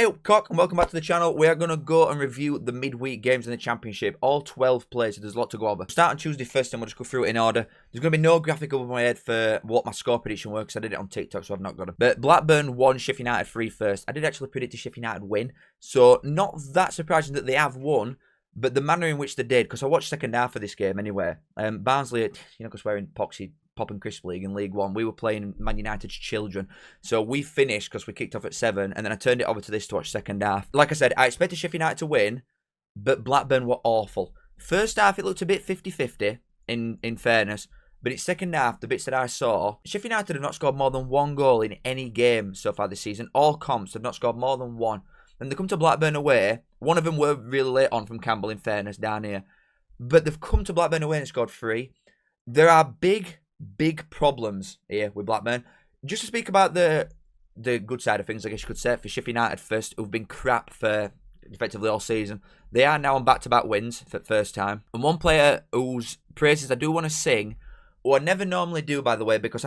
Eyup, Cock, and welcome back to the channel. We are going to go and review the midweek games in the Championship. All 12 players, so there's a lot to go over. Start on Tuesday first, and we'll just go through it in order. There's going to be no graphic over my head for what my score prediction was, because I did it on TikTok, so I've not got it. But Blackburn won Sheffield United 3 first. I did actually predict a Sheffield United win, so not that surprising that they have won, but the manner in which they did, because I watched second half of this game anyway. Barnsley, because we're in Poxy Pop and Crisp League in League One, we were playing Man United's children, so we finished because we kicked off at 7, and then I turned it over to this to watch second half. Like I said, I expected Sheffield United to win, but Blackburn were awful. First half, it looked a bit 50-50 in fairness, but it's second half, the bits that I saw, Sheffield United have not scored more than one goal in any game so far this season. All comps have not scored more than one. And they come to Blackburn away. One of them were really late on from Campbell, in fairness, down here. But they've come to Blackburn away and scored 3. There are big problems here with Blackburn. Just to speak about the good side of things, I guess you could say, for Sheffield United first, who've been crap for effectively all season. They are now on back-to-back wins for the first time. And one player whose praises I do want to sing, who I never normally do, by the way, because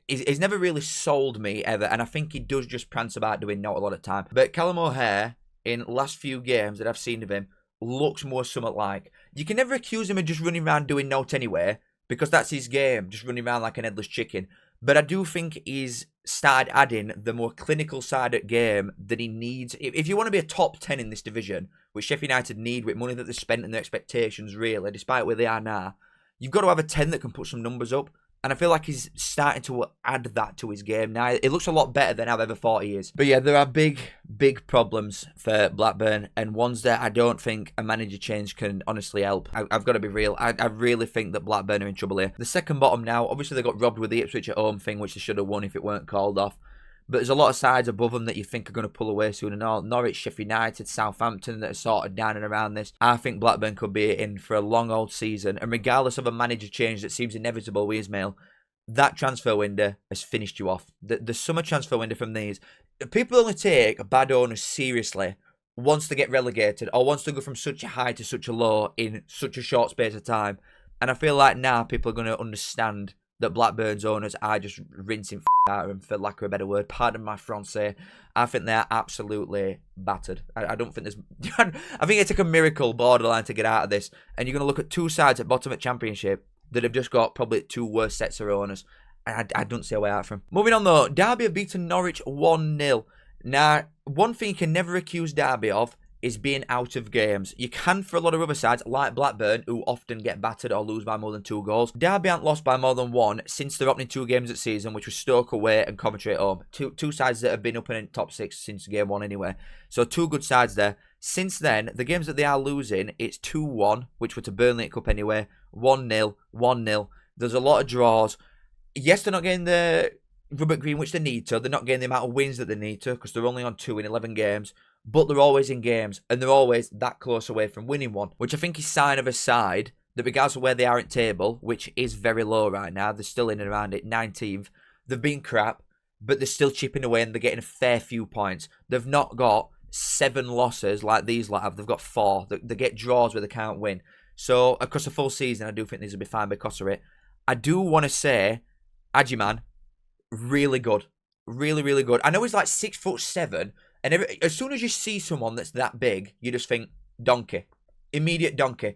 he's never really sold me ever, and I think he does just prance about doing not a lot of time. But Callum O'Hare, in last few games that I've seen of him, looks more somewhat like. You can never accuse him of just running around doing note anyway, because that's his game, just running around like an headless chicken. But I do think he's started adding the more clinical side at game that he needs. If you want to be a top 10 in this division, which Sheffield United need with money that they've spent and their expectations, really, despite where they are now, you've got to have a 10 that can put some numbers up. And I feel like he's starting to add that to his game now. It looks a lot better than I've ever thought he is. But yeah, there are big problems for Blackburn, and ones that I don't think a manager change can honestly help. I've got to be real. I really think that Blackburn are in trouble here. The second bottom now, obviously they got robbed with the Ipswich at home thing, which they should have won if it weren't called off. But there's a lot of sides above them that you think are going to pull away soon and all. Norwich, Sheffield United, Southampton that are sort of down and around this. I think Blackburn could be in for a long old season. And regardless of a manager change that seems inevitable with Ismail, that transfer window has finished you off. The summer transfer window from these, people only take bad owners seriously once they get relegated or once they go from such a high to such a low in such a short space of time. And I feel like now people are going to understand that Blackburn's owners are just rinsing out of them, for lack of a better word. Pardon my Francais. I think they're absolutely battered. I don't think there's... I think it took a miracle borderline to get out of this. And you're going to look at two sides at bottom of Championship that have just got probably two worst sets of owners. I don't see a way out from. Moving on though, Derby have beaten Norwich 1-0. Now, one thing you can never accuse Derby of is being out of games. You can for a lot of other sides, like Blackburn, who often get battered or lose by more than 2 goals. Derby haven't lost by more than 1 since their opening 2 games this season, which was Stoke away and Coventry at home. Two sides that have been up in top 6 since game 1 anyway. So 2 good sides there. Since then, the games that they are losing, it's 2-1, which were to Burnley at Cup anyway, 1-0, 1-0. There's a lot of draws. Yes, they're not getting the rubber green, which they need to. They're not getting the amount of wins that they need to, because they're only on 2 in 11 games. But they're always in games, and they're always that close away from winning one, which I think is a sign of a side that, regardless of where they are in table, which is very low right now, they're still in and around it, 19th. They've been crap, but they're still chipping away, and they're getting a fair few points. They've not got 7 losses like these lot have. They've got 4. They get draws where they can't win. So, across the full season, I do think these will be fine because of it. I do want to say, Ajiman, really good. Really, really good. I know he's like 6'7", and as soon as you see someone that's that big, you just think, donkey. Immediate donkey.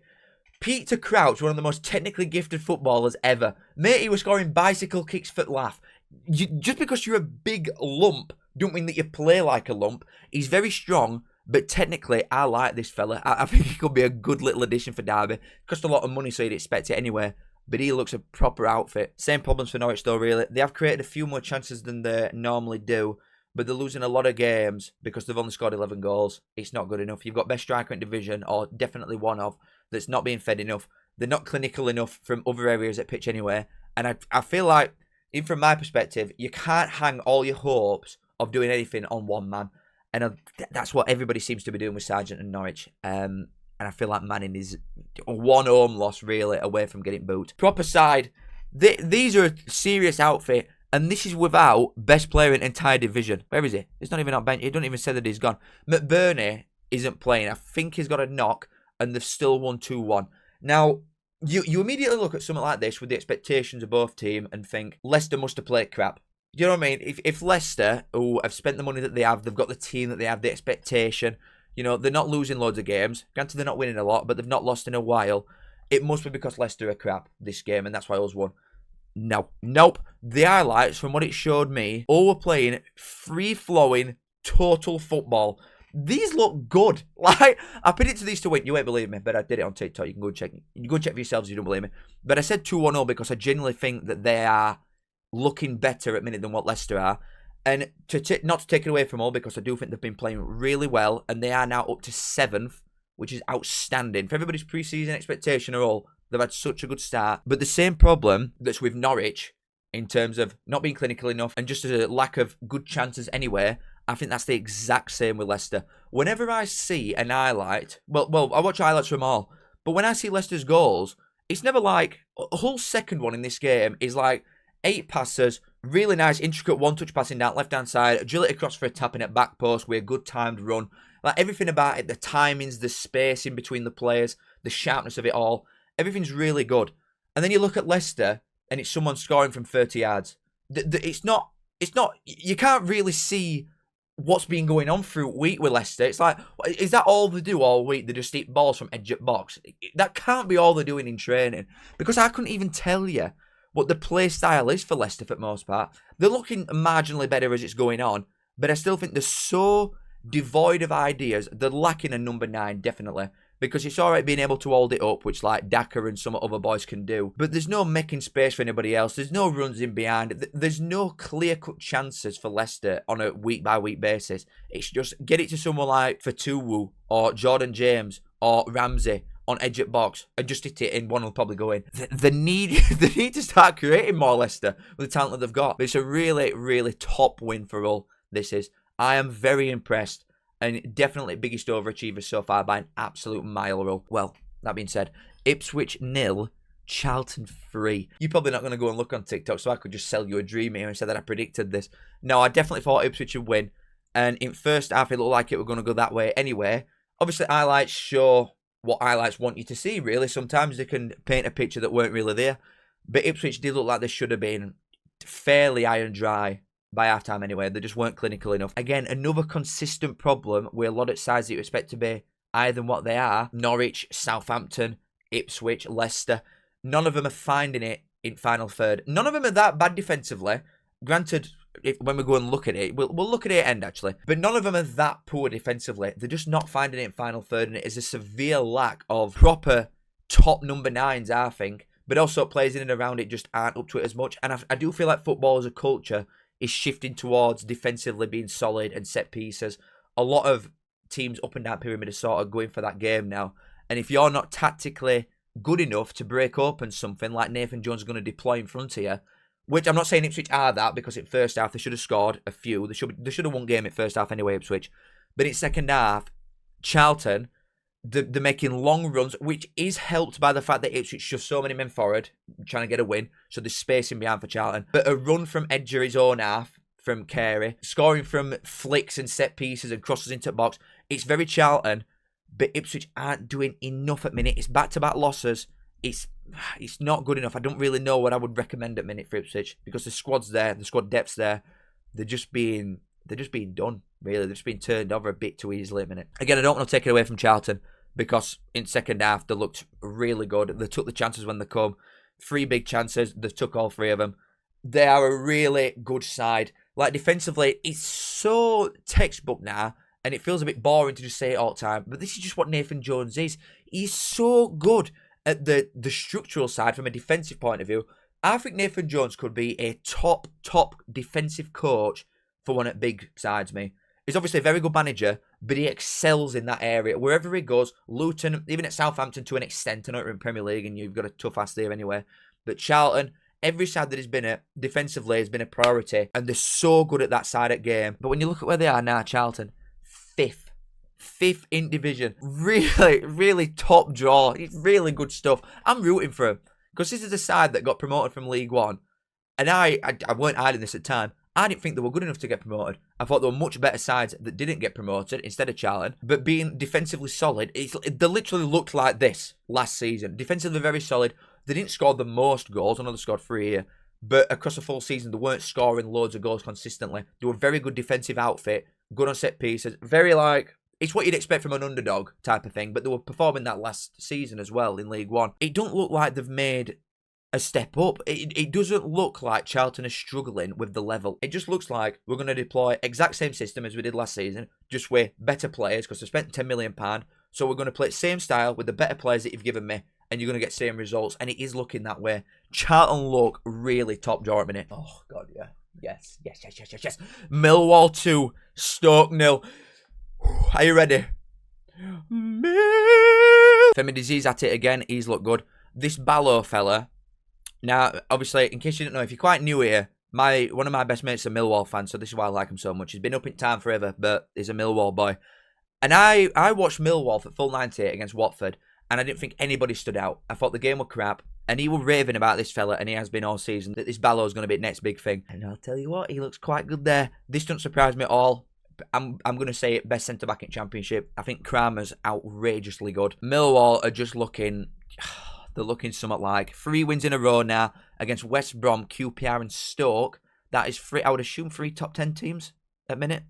Peter Crouch, one of the most technically gifted footballers ever. Mate, he was scoring bicycle kicks for laugh. Just because you're a big lump, don't mean that you play like a lump. He's very strong, but technically, I like this fella. I think he could be a good little addition for Derby. Cost a lot of money, so you'd expect it anyway. But he looks a proper outfit. Same problems for Norwich though, really. They have created a few more chances than they normally do, but they're losing a lot of games because they've only scored 11 goals. It's not good enough. You've got best striker in division, or definitely one of, that's not being fed enough. They're not clinical enough from other areas at pitch anyway. And I feel like, even from my perspective, you can't hang all your hopes of doing anything on one man. And that's what everybody seems to be doing with Sargent and Norwich. And I feel like Manning is 1 home loss, really, away from getting boot. Proper side. These are a serious outfit. And this is without best player in entire division. Where is he? He's not even on bench. He don't even say that he's gone. McBurney isn't playing. I think he's got a knock, and they've still won 2-1. Now, you immediately look at something like this with the expectations of both teams and think, Leicester must have played crap. You know what I mean? If Leicester, who have spent the money that they have, they've got the team that they have, the expectation, you know, they're not losing loads of games. Granted, they're not winning a lot, but they've not lost in a while. It must be because Leicester are crap this game, and that's why us won. No. Nope. The highlights, from what it showed me, all were playing free-flowing, total football. These look good. Like, I predicted these to win. You won't believe me, but I did it on TikTok. You can go check. You go check for yourselves if you don't believe me. But I said 2-1-0 because I genuinely think that they are looking better at minute than what Leicester are. And not to take it away from all, because I do think they've been playing really well, and they are now up to 7th, which is outstanding. For everybody's pre-season expectation are all, they've had such a good start. But the same problem that's with Norwich, in terms of not being clinical enough and just a lack of good chances anywhere, I think that's the exact same with Leicester. Whenever I see an highlight, well, I watch highlights from all, but when I see Leicester's goals, it's never like, a whole second one in this game is like 8 passes, really nice, intricate one-touch passing down left-hand side, agility across for a tapping at back post with a good timed run. Like, everything about it, the timings, the space in between the players, the sharpness of it all, everything's really good. And then you look at Leicester, and it's someone scoring from 30 yards. It's not, you can't really see what's been going on through week with Leicester. It's like, is that all they do all week? They just eat balls from edge of box. That can't be all they're doing in training, because I couldn't even tell you what the play style is for Leicester for the most part. They're looking marginally better as it's going on, but I still think they're so devoid of ideas. They're lacking a number 9, definitely. Because it's alright being able to hold it up, which like Daka and some other boys can do. But there's no making space for anybody else. There's no runs in behind. There's no clear-cut chances for Leicester on a week-by-week basis. It's just get it to someone like Fatuwu or Jordan James or Ramsey on edge at box and just hit it in, one will probably go in. They need to start creating more, Leicester, with the talent that they've got. But it's a really, really top win for all this is. I am very impressed. And definitely biggest overachiever so far by an absolute mile rule. Well, that being said, Ipswich 0, Charlton 3. You're probably not going to go and look on TikTok, so I could just sell you a dream here and say that I predicted this. No, I definitely thought Ipswich would win. And in first half, it looked like it were going to go that way anyway. Obviously, highlights show what highlights want you to see, really. Sometimes they can paint a picture that weren't really there. But Ipswich did look like they should have been fairly high and dry. By half-time anyway, they just weren't clinical enough. Again, another consistent problem with a lot of sides that you expect to be higher than what they are. Norwich, Southampton, Ipswich, Leicester. None of them are finding it in final third. None of them are that bad defensively. Granted, when we go and look at it, we'll look at it at end actually. But none of them are that poor defensively. They're just not finding it in final third, and it is a severe lack of proper top number 9s, I think. But also players in and around it just aren't up to it as much. And I do feel like football as a culture is shifting towards defensively being solid and set pieces. A lot of teams up and down pyramid are sort of going for that game now. And if you're not tactically good enough to break open something like Nathan Jones is going to deploy in front of you, which I'm not saying Ipswich are that, because in first half they should have scored a few. They should have won game in first half anyway, Ipswich. But in second half, Charlton, they're making long runs, which is helped by the fact that Ipswich just so many men forward, trying to get a win. So there's spacing behind for Charlton. But a run from edge of his own half, from Carey, scoring from flicks and set pieces and crosses into the box. It's very Charlton, but Ipswich aren't doing enough at minute. It's back-to-back losses. It's not good enough. I don't really know what I would recommend at minute for Ipswich, because the squad's there, the squad depth's there. They're just being done, really. They're just being turned over a bit too easily at minute. Again, I don't want to take it away from Charlton, because in second half, they looked really good. They took the chances when they come. 3 big chances. They took all 3 of them. They are a really good side. Like, defensively, it's so textbook now, and it feels a bit boring to just say it all the time, but this is just what Nathan Jones is. He's so good at the structural side from a defensive point of view. I think Nathan Jones could be a top defensive coach for one of big sides, me. He's obviously a very good manager, but he excels in that area. Wherever he goes, Luton, even at Southampton to an extent, I know we're in Premier League and you've got a tough ass there anyway, but Charlton, every side that he's been at, defensively, has been a priority, and they're so good at that side of game. But when you look at where they are now, Charlton, 5th in division. Really top draw. It's really good stuff. I'm rooting for him, because this is a side that got promoted from League One, and I weren't hiding this at the time. I didn't think they were good enough to get promoted. I thought there were much better sides that didn't get promoted instead of Charlton. But being defensively solid, they literally looked like this last season. Defensively very solid. They didn't score the most goals. I know they scored 3 here. but across the full season, they weren't scoring loads of goals consistently. They were a very good defensive outfit, good on set pieces, very like... It's what you'd expect from an underdog type of thing, but they were performing that last season as well in League One. It don't look like they've made a step up. It doesn't look like Charlton is struggling with the level. It just looks like we're going to deploy exact same system as we did last season, just with better players, because they spent £10 million. So we're going to play the same style with the better players that you've given me, and you're going to get same results. And it is looking that way. Charlton look really top drawer at the minute. Oh, God, yeah. Yes. Millwall 2, Stoke 0. Are you ready? Femi Disease at it again. He's looked good. This Ballo fella. Now, obviously, in case you didn't know, if you're quite new here, one of my best mates is a Millwall fan, so this is why I like him so much. He's been up in town forever, but he's a Millwall boy. And I watched Millwall for full 90 against Watford, and I didn't think anybody stood out. I thought the game was crap, and he was raving about this fella, and he has been all season, that this Ballo is going to be the next big thing. And I'll tell you what, he looks quite good there. This doesn't surprise me at all. I'm going to say it, best centre-back in Championship. I think Kramer's outrageously good. Millwall are just looking... They're looking somewhat like 3 wins in a row now against West Brom, QPR and Stoke. That is 3, I would assume 3 top 10 teams at minute.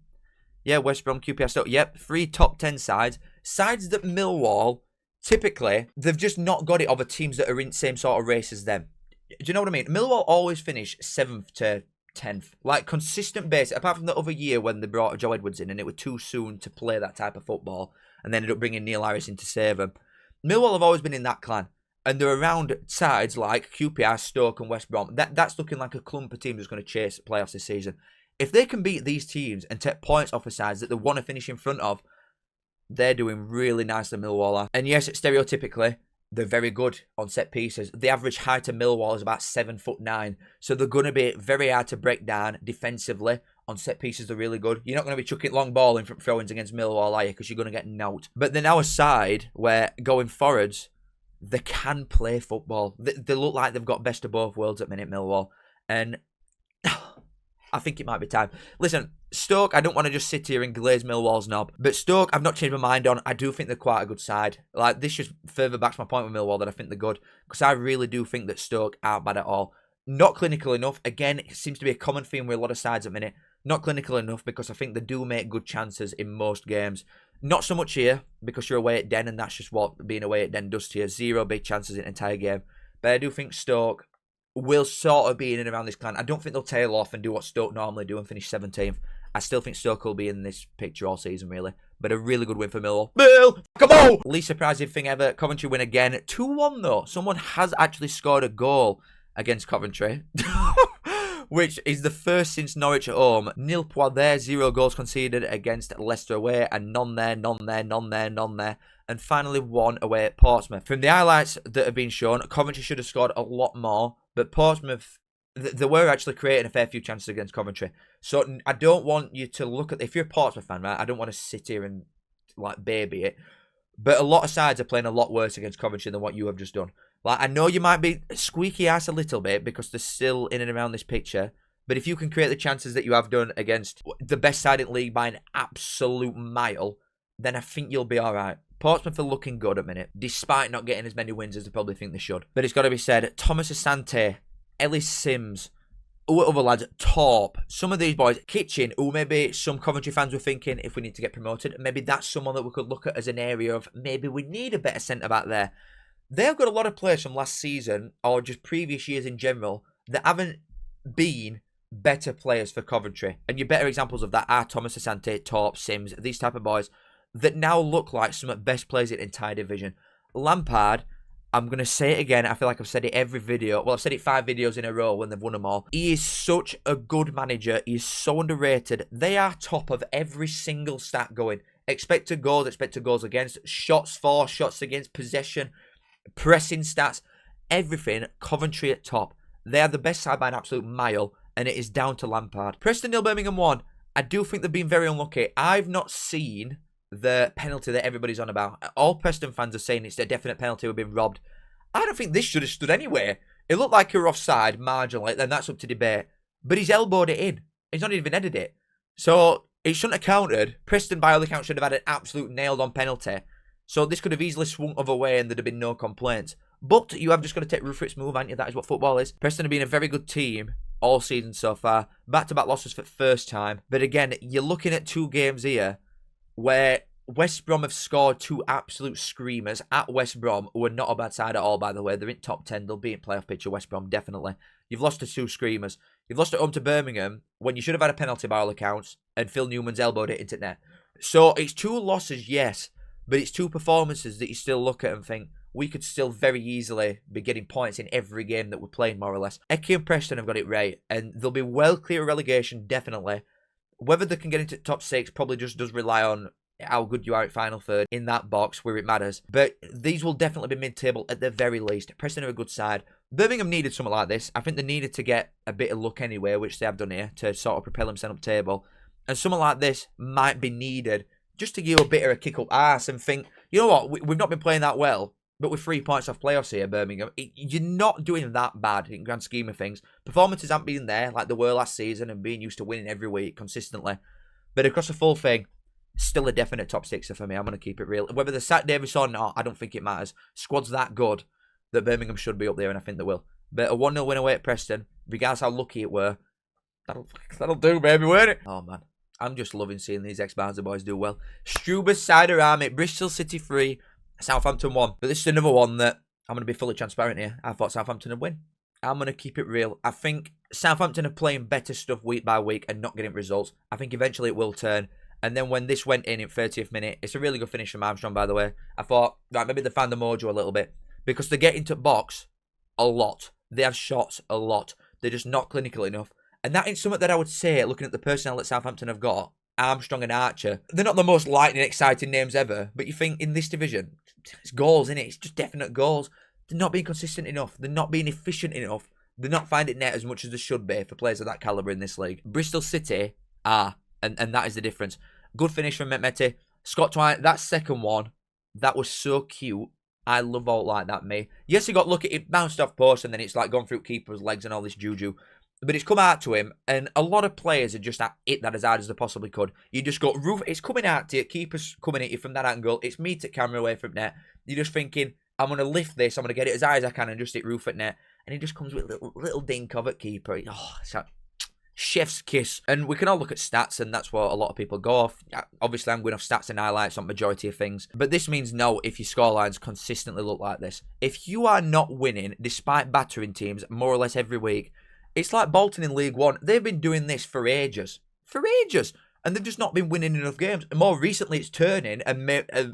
Yeah, West Brom, QPR, Stoke. Yep, 3 top 10 sides. Sides that Millwall, typically, they've just not got it over teams that are in the same sort of race as them. Do you know what I mean? Millwall always finish 7th to 10th. Like, consistent base, apart from the other year when they brought Joe Edwards in and it was too soon to play that type of football and they ended up bringing Neil Harris in to save them. Millwall have always been in that clan. And they're around sides like QPR, Stoke and West Brom. That's looking like a clump of teams that's going to chase playoffs this season. If they can beat these teams and take points off the sides that they want to finish in front of, they're doing really nicely, Millwall are. And yes, stereotypically, they're very good on set pieces. The average height of Millwall is about 7'9". So they're going to be very hard to break down defensively. On set pieces, they're really good. You're not going to be chucking long ball in front throw-ins against Millwall, are you? Because you're going to get knocked. But they're now a side where going forwards... They can play football. They look like they've got best of both worlds at minute, Millwall. And I think it might be time. Listen, Stoke, I don't want to just sit here and glaze Millwall's knob. But Stoke, I've not changed my mind on. I do think they're quite a good side. Like, this just further backs my point with Millwall that I think they're good. Because I really do think that Stoke aren't bad at all. Not clinical enough. Again, it seems to be a common theme with a lot of sides at minute. Not clinical enough because I think they do make good chances in most games. Not so much here, because you're away at Den, and that's just what being away at Den does to you. 0 big chances in an entire game. But I do think Stoke will sort of be in and around this clan. I don't think they'll tail off and do what Stoke normally do and finish 17th. I still think Stoke will be in this picture all season, really. But a really good win for Millwall. Mill! Come on! Least surprising thing ever. Coventry win again. 2-1, though. Someone has actually scored a goal against Coventry. Which is the first since Norwich at home. Nil point there, 0 goals conceded against Leicester away, and none there. And finally 1 away at Portsmouth. From the highlights that have been shown, Coventry should have scored a lot more, but Portsmouth, they were actually creating a fair few chances against Coventry. So I don't want you to look at, if you're a Portsmouth fan, right, I don't want to sit here and like baby it, but a lot of sides are playing a lot worse against Coventry than what you have just done. Like, I know you might be squeaky ass a little bit because they're still in and around this picture. But if you can create the chances that you have done against the best side in the league by an absolute mile, then I think you'll be all right. Portsmouth are looking good at the minute, despite not getting as many wins as they probably think they should. But it's got to be said, Thomas Asante, Ellis Sims, other lads, Torp, some of these boys, Kitchen, who maybe some Coventry fans were thinking, if we need to get promoted, maybe that's someone that we could look at as an area of, maybe we need a better centre-back there. They've got a lot of players from last season, or just previous years in general, that haven't been better players for Coventry. And your better examples of that are Thomas Asante, Torp, Sims, these type of boys, that now look like some of the best players in the entire division. Lampard, I'm going to say it again, I feel like I've said it every video. Well, I've said it 5 videos in a row when they've won them all. He is such a good manager. He is so underrated. They are top of every single stat going. Expected goals against, shots for, shots against, possession, pressing stats, everything. Coventry at top. They are the best side by an absolute mile, and it is down to Lampard. Preston 0, Birmingham 1. I do think they've been very unlucky. I've not seen the penalty that everybody's on about. All Preston fans are saying it's a definite penalty, we've been robbed. I don't think this should have stood anywhere. It looked like you're offside, marginally, then that's up to debate. But he's elbowed it in. He's not even headed it. So it shouldn't have counted. Preston, by all accounts, should have had an absolute nailed-on penalty. So this could have easily swung other way and there'd have been no complaints. But you have just got to take root for its move, haven't you? That is what football is. Preston have been a very good team all season so far. Back-to-back losses for the first time. But again, you're looking at 2 games here where West Brom have scored 2 absolute screamers at West Brom, who are not a bad side at all, by the way. They're in top 10. They'll be in playoff picture, West Brom, definitely. You've lost to 2 screamers. You've lost at home to Birmingham when you should have had a penalty by all accounts, and Phil Newman's elbowed it into net. So it's 2 losses, yes, but it's 2 performances that you still look at and think, we could still very easily be getting points in every game that we're playing, more or less. Eki and Preston have got it right, and they'll be well clear of relegation, definitely. Whether they can get into the top 6 probably just does rely on how good you are at final third in that box where it matters. But these will definitely be mid-table at the very least. Preston are a good side. Birmingham needed something like this. I think they needed to get a bit of luck anyway, which they have done here, to sort of propel themselves up table. And something like this might be needed just to give a bit of a kick up arse and think, you know what, we've not been playing that well, but with 3 points off playoffs here, Birmingham, you're not doing that bad in the grand scheme of things. Performances haven't been there like they were last season and being used to winning every week consistently. But across the full thing, still a definite top 6er for me. I'm going to keep it real. Whether they sack Davis or not, I don't think it matters. Squad's that good that Birmingham should be up there, and I think they will. But a 1-0 win away at Preston, regardless how lucky it were, that'll do, baby, won't it? Oh, man. I'm just loving seeing these ex-Barnsley boys do well. Struber's side around it. Bristol City 3, Southampton 1. But this is another one that I'm going to be fully transparent here. I thought Southampton would win. I'm going to keep it real. I think Southampton are playing better stuff week by week and not getting results. I think eventually it will turn. And then when this went in 30th minute, it's a really good finish from Armstrong, by the way. I thought, right, maybe they found the mojo a little bit. Because they get into box a lot. They have shots a lot. They're just not clinical enough. And that is something that I would say, looking at the personnel that Southampton have got, Armstrong and Archer. They're not the most lightning exciting names ever, but you think in this division, it's goals, innit? It's just definite goals. They're not being consistent enough. They're not being efficient enough. They're not finding net as much as they should be for players of that calibre in this league. Bristol City are, and that is the difference. Good finish from Mehmeti. Scott Twine, that second one, that was so cute. I love all like that, me. Yes, he got lucky. It bounced off post and then it's like gone through keeper's legs and all this juju. But it's come out to him, and a lot of players are just hit that as hard as they possibly could. You just got roof. It's coming out to you. Keeper's coming at you from that angle. It's me to camera away from net. You're just thinking, I'm going to lift this. I'm going to get it as high as I can and just hit roof at net. And he just comes with a little dink of it, keeper. Oh, it's like chef's kiss. And we can all look at stats, and that's what a lot of people go off. Obviously, I'm going off stats and highlights on majority of things. But this means no if your scorelines consistently look like this. If you are not winning, despite battering teams more or less every week, it's like Bolton in League One. They've been doing this for ages. For ages. And they've just not been winning enough games. And more recently, it's turning. And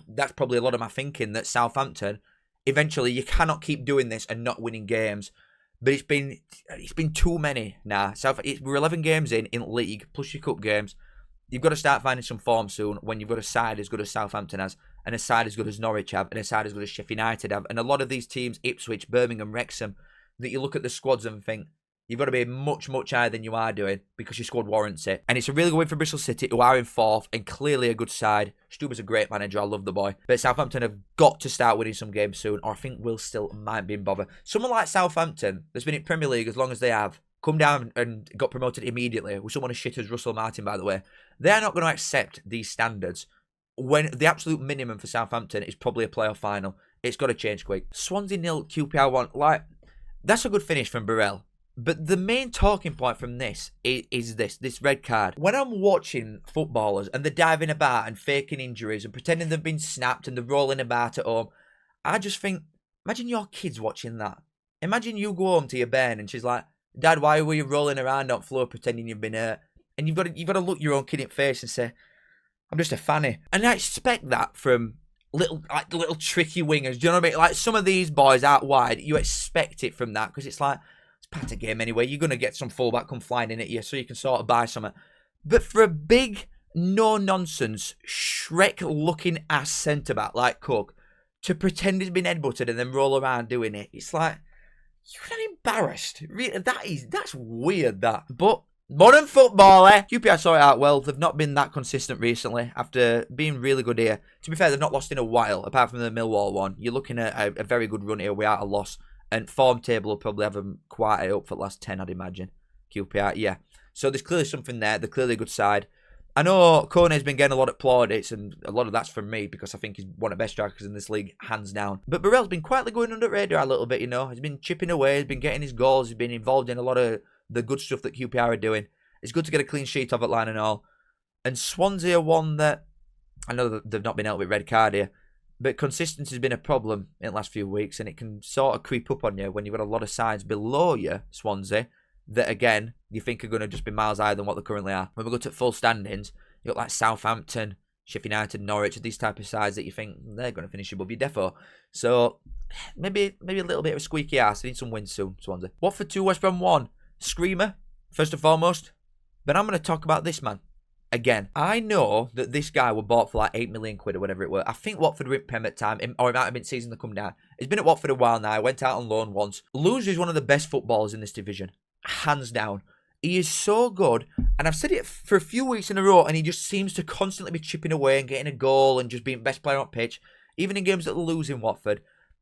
that's probably a lot of my thinking that Southampton, eventually, you cannot keep doing this and not winning games. But it's been too many now. We're 11 games in League, plus your cup games. You've got to start finding some form soon when you've got a side as good as Southampton has, and a side as good as Norwich have, and a side as good as Sheffield United have. And a lot of these teams, Ipswich, Birmingham, Wrexham, that you look at the squads and think, you've got to be much, much higher than you are doing because your squad warrants it. And it's a really good win for Bristol City, who are in 4th and clearly a good side. Stuber's a great manager. I love the boy. But Southampton have got to start winning some games soon, or I think will still might be in bother. Someone like Southampton, that's been in Premier League as long as they have, come down and got promoted immediately, with someone as shit as Russell Martin, by the way. They're not going to accept these standards when the absolute minimum for Southampton is probably a playoff final. It's got to change quick. Swansea 0, QPR 1. Like, that's a good finish from Burrell. But the main talking point from this is this red card. When I'm watching footballers and they're diving about and faking injuries and pretending they've been snapped and they're rolling about at home, I just think, imagine your kids watching that. Imagine you go home to your bairn and she's like, Dad, why were you rolling around on the floor pretending you've been hurt? And you've got to look your own kid in the face and say, I'm just a fanny. And I expect that from little tricky wingers. Do you know what I mean? Like some of these boys out wide, you expect it from that because it's like, part of game anyway. You're going to get some fullback come flying in at you so you can sort of buy something. But for a big, no-nonsense, Shrek-looking ass centre-back like Cook to pretend he's been headbutted and then roll around doing it, it's like, you're not embarrassed. Really, that's weird, that. But modern football, QPR saw it out well. They've not been that consistent recently after being really good here. To be fair, they've not lost in a while, apart from the Millwall one. You're looking at a very good run here without a loss. And form table will probably have them quite up for the last 10, I'd imagine. QPR, yeah. So there's clearly something there. They're clearly a good side. I know Kone's been getting a lot of plaudits, and a lot of that's from me because I think he's one of the best strikers in this league, hands down. But Burrell's been quietly going under the radar a little bit, you know. He's been chipping away, he's been getting his goals, he's been involved in a lot of the good stuff that QPR are doing. It's good to get a clean sheet off at line and all. And Swansea are one that, I know that they've not been out with red card here, but consistency has been a problem in the last few weeks, and it can sort of creep up on you when you've got a lot of sides below you, Swansea, that again, you think are going to just be miles higher than what they currently are. When we go to full standings, you've got like Southampton, Sheffield United, Norwich, these type of sides that you think they're going to finish above you defo. So maybe a little bit of a squeaky ass. They need some wins soon, Swansea. Watford 2, West Brom 1. Screamer, first and foremost. But I'm going to talk about this man. Again, I know that this guy was bought for like 8 million quid or whatever it were. I think Watford were in Prem at time, or it might have been season to come down. He's been at Watford a while now. Went out on loan once. Loser is one of the best footballers in this division. Hands down. He is so good, and I've said it for a few weeks in a row, and he just seems to constantly be chipping away and getting a goal and just being best player on pitch, even in games that they lose in Watford.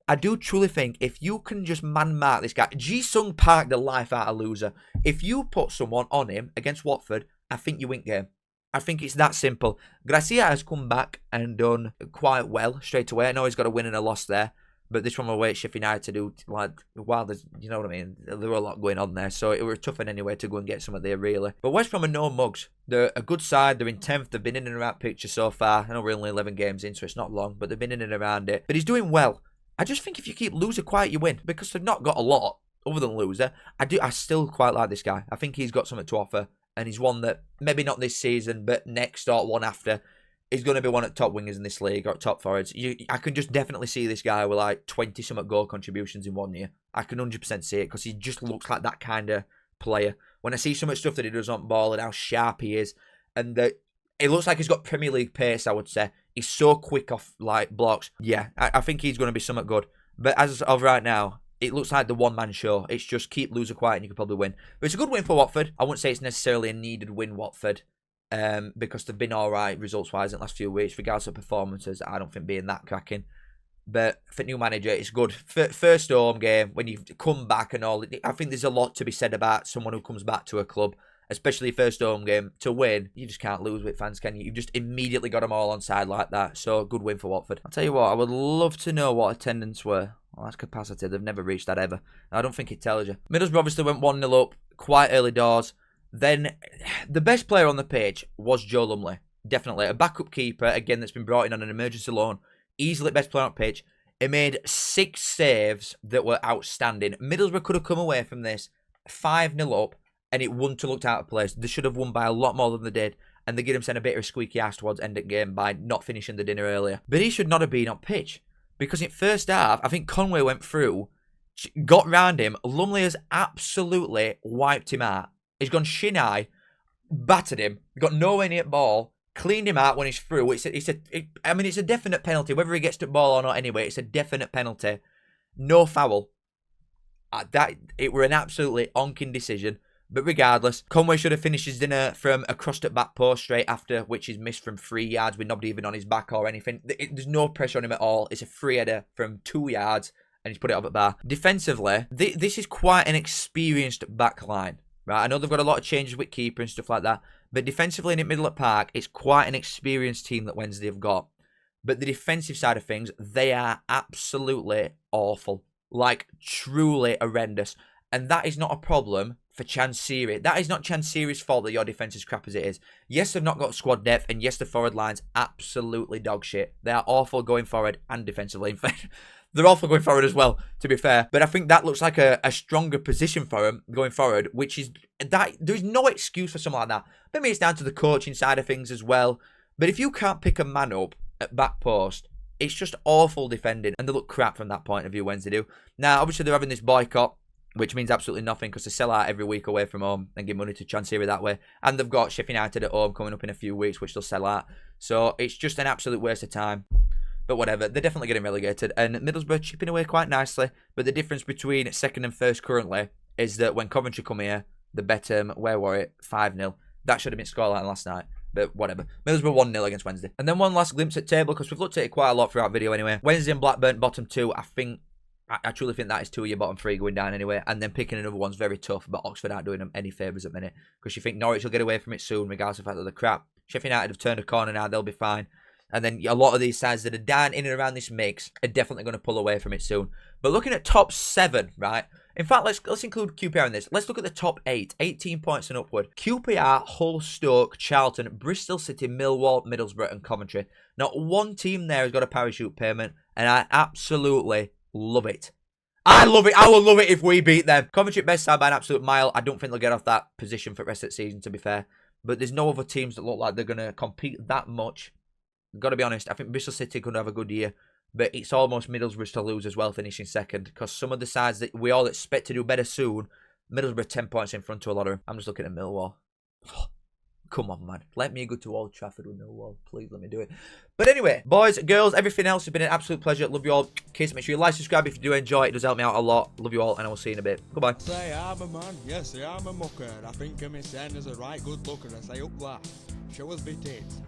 I do truly think if you can just man-mark this guy, Ji-Sung Park the life out of Loser. If you put someone on him against Watford, I think you win game. I think it's that simple. Gracia has come back and done quite well straight away. I know he's got a win and a loss there. But this one away at Sheffield United to do, like, while there's, you know what I mean? There were a lot going on there. So it was tough anyway to go and get some of there, really. But West Brom are no mugs. They're a good side. They're in 10th. They've been in and around picture so far. I know we're only 11 games in, so it's not long. But they've been in and around it. But he's doing well. I just think if you keep Loser quiet, you win. Because they've not got a lot other than Loser. I still quite like this guy. I think he's got something to offer. And he's one that, maybe not this season, but next or one after, he's going to be one of the top wingers in this league, or top forwards. I can just definitely see this guy with like 20-something goal contributions in 1 year. I can 100% see it, because he just looks like that kind of player. When I see some of the stuff that he does on ball and how sharp he is, and it looks like he's got Premier League pace, I would say. He's so quick off like blocks. Yeah, I think he's going to be something good. But as of right now, it looks like the one-man show. It's just keep Loser quiet and you can probably win. But it's a good win for Watford. I wouldn't say it's necessarily a needed win, Watford. Because they've been alright results-wise in the last few weeks, regardless of performances. I don't think being that cracking. But for new manager, it's good. First home game, when you come back and all, I think there's a lot to be said about someone who comes back to a club, especially first home game. To win, you just can't lose with fans, can you? You've just immediately got them all on side like that. So, good win for Watford. I'll tell you what, I would love to know what attendance were. Well, that's capacity. They've never reached that ever. I don't think it tells you. Middlesbrough obviously went 1-0 up, quite early doors. Then, the best player on the pitch was Joe Lumley. Definitely. A backup keeper, again, that's been brought in on an emergency loan. Easily best player on pitch. He made 6 saves that were outstanding. Middlesbrough could have come away from this 5-0 up, and it wouldn't have looked out of place. They should have won by a lot more than they did, and they gave him a bit of a squeaky ass towards end of game by not finishing the dinner earlier. But he should not have been on pitch, because in first half, I think Conway went through, got round him. Lumley has absolutely wiped him out. He's gone shin high, battered him, got nowhere near the ball, cleaned him out when he's through. It's a definite penalty. Whether he gets the ball or not anyway, it's a definite penalty. No foul. It were an absolutely onking decision. But regardless, Conway should have finished his dinner from across the back post straight after, which is missed from 3 yards with nobody even on his back or anything. There's no pressure on him at all. It's a free header from 2 yards, and he's put it up at bar. Defensively, this is quite an experienced back line. Right, I know they've got a lot of changes with keeper and stuff like that, but defensively in the middle of the park, it's quite an experienced team that Wednesday have got. But the defensive side of things, they are absolutely awful. Like, truly horrendous. And that is not a problem for Chansiri. That is not Chansiri's fault that your defence is crap as it is. Yes, they've not got squad depth, and yes, the forward line's absolutely dog shit. They are awful going forward and defensively. In fact, they're awful going forward as well, to be fair. But I think that looks like a stronger position for them going forward, which is that there's no excuse for something like that. Maybe it's down to the coaching side of things as well. But if you can't pick a man up at back post, it's just awful defending, and they look crap from that point of view, Wednesday do. Now, obviously, they're having this boycott, which means absolutely nothing because they sell out every week away from home and give money to Chansiri that way. And they've got Sheffield United at home coming up in a few weeks, which they'll sell out. So it's just an absolute waste of time. But whatever, they're definitely getting relegated. And Middlesbrough chipping away quite nicely. But the difference between second and first currently is that when Coventry come here, they bet them, where were it? 5-0. That should have been scoreline last night. But whatever. Middlesbrough 1-0 against Wednesday. And then one last glimpse at table, because we've looked at it quite a lot throughout the video anyway. Wednesday and Blackburn, bottom 2. I truly think that is 2 of your bottom 3 going down anyway. And then picking another one's very tough. But Oxford aren't doing them any favours at the minute. Because you think Norwich will get away from it soon, regardless of the fact that they're crap. Sheffield United have turned a corner now. They'll be fine. And then a lot of these sides that are down in and around this mix are definitely going to pull away from it soon. But looking at top 7, right? In fact, let's include QPR in this. Let's look at the top 8, 18 points and upward. QPR, Hull, Stoke, Charlton, Bristol City, Millwall, Middlesbrough and Coventry. Not one team there has got a parachute payment, and I absolutely love it. I love it. I will love it if we beat them. Coventry best side by an absolute mile. I don't think they'll get off that position for the rest of the season, to be fair. But there's no other teams that look like they're going to compete that much. Got to be honest, I think Bristol City could have a good year. But it's almost Middlesbrough to lose as well, finishing second. Because some of the sides that we all expect to do better soon, Middlesbrough 10 points in front to a lot of them. I'm just looking at Millwall. Come on, man. Let me go to Old Trafford with Millwall. Please let me do it. But anyway, boys, girls, everything else has been an absolute pleasure. Love you all. Kiss. Make sure you like, subscribe if you do enjoy it. It does help me out a lot. Love you all, and I will see you in a bit. Goodbye. Say I'm a man. Yes, I'm a mucker. I think of me saying as a right good looker. I say up that. Show us bit it.